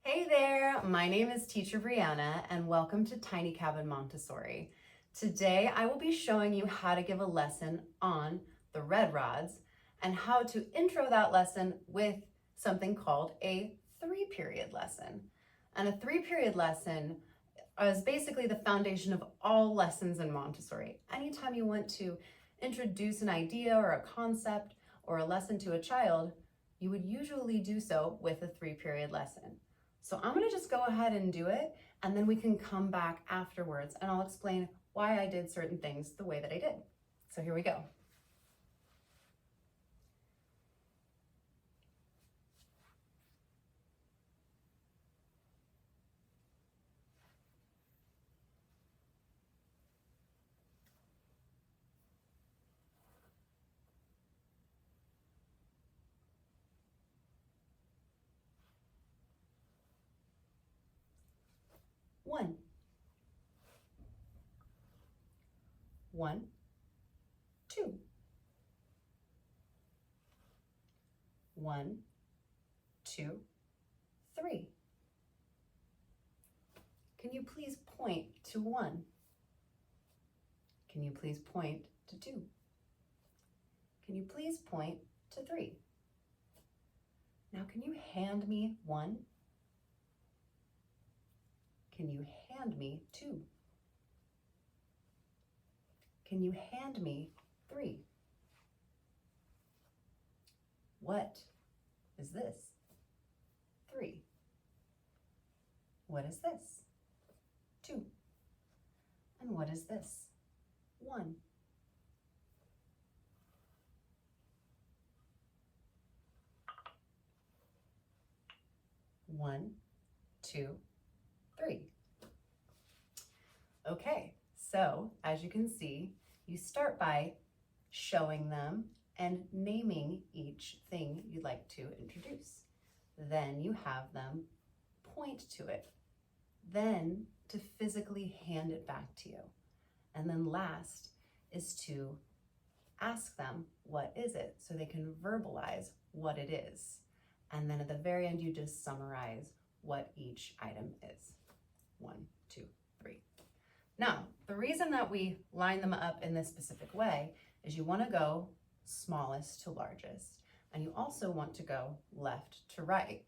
Hey there, my name is Teacher Brianna and welcome to Tiny Cabin Montessori. Today I will be showing you how to give a lesson on the red rods and how to intro that lesson with something called a 3-period lesson. And a 3-period lesson is basically the foundation of all lessons in Montessori. Anytime you want to introduce an idea or a concept or a lesson to a child, you would usually do so with a 3-period lesson. So I'm gonna just go ahead and do it, and then we can come back afterwards and I'll explain why I did certain things the way that I did. So here we go. One, 2, 1, 2, 3. Can you please point to 1? Can you please point to 2? Can you please point to 3? Now can you hand me 1? Can you hand me 2? Can you hand me 3? What is this? 3. What is this? 2. And what is this? 1. One, 2, 3. Okay, so as you can see, you start by showing them and naming each thing you'd like to introduce. Then you have them point to it. Then to physically hand it back to you. And then last is to ask them, what is it? So they can verbalize what it is. And then at the very end, you just summarize what each item is. 1, 2, 3. Now, the reason that we line them up in this specific way is you want to go smallest to largest, and you also want to go left to right.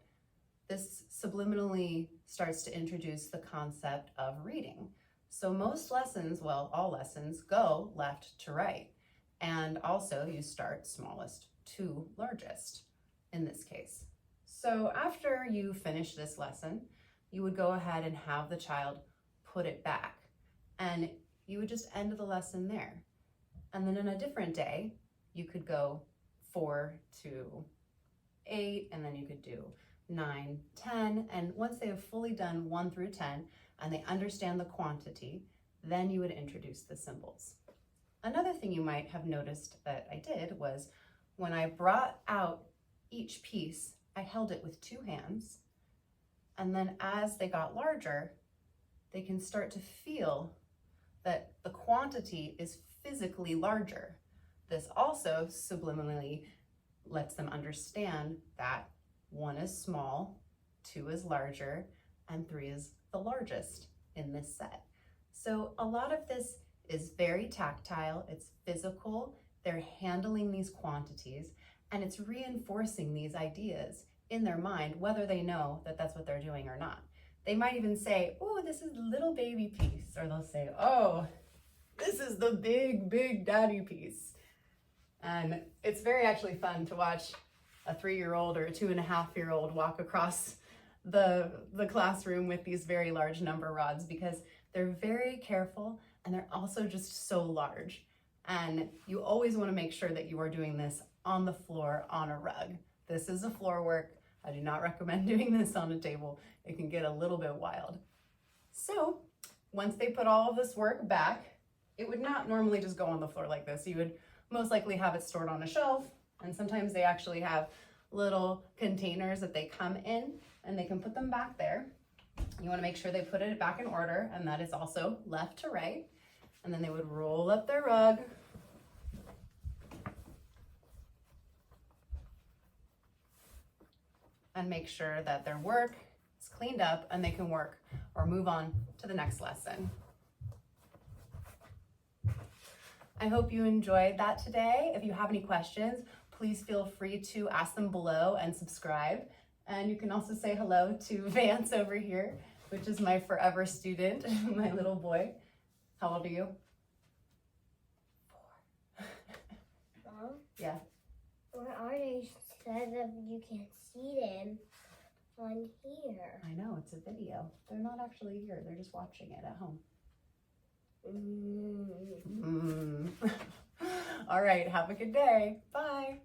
This subliminally starts to introduce the concept of reading. So most lessons, well, all lessons go left to right. And also you start smallest to largest in this case. So after you finish this lesson, you would go ahead and have the child put it back. And you would just end the lesson there. And then in a different day, you could go 4 to 8, and then you could do 9, 10. And once they have fully done 1 through 10, and they understand the quantity, then you would introduce the symbols. Another thing you might have noticed that I did was when I brought out each piece, I held it with 2 hands. And then as they got larger, they can start to feel that the quantity is physically larger. This also subliminally lets them understand that 1 is small, 2 is larger, and 3 is the largest in this set. So a lot of this is very tactile, it's physical, they're handling these quantities, and it's reinforcing these ideas in their mind, whether they know that that's what they're doing or not. They might even say, oh, this is the little baby piece, or they'll say, oh, this is the big, big daddy piece. And it's very actually fun to watch a 3-year-old or a 2.5-year-old walk across the classroom with these very large number rods, because they're very careful and they're also just so large. And you always want to make sure that you are doing this on the floor on a rug. This is a floor work. I do not recommend doing this on a table. It can get a little bit wild. So once they put all of this work back, it would not normally just go on the floor like this. You would most likely have it stored on a shelf, and sometimes they actually have little containers that they come in and they can put them back there. You want to make sure they put it back in order, and that is also left to right. And then they would roll up their rug, and make sure that their work is cleaned up and they can work or move on to the next lesson. I hope you enjoyed that today. If you have any questions, please feel free to ask them below and subscribe. And you can also say hello to Vance over here, which is my forever student, my little boy. How old are you? 4. Mom? Yeah. Where are they? Said that you can't see them on here. I know, it's a video. They're not actually here. They're just watching it at home. All right, have a good day. Bye.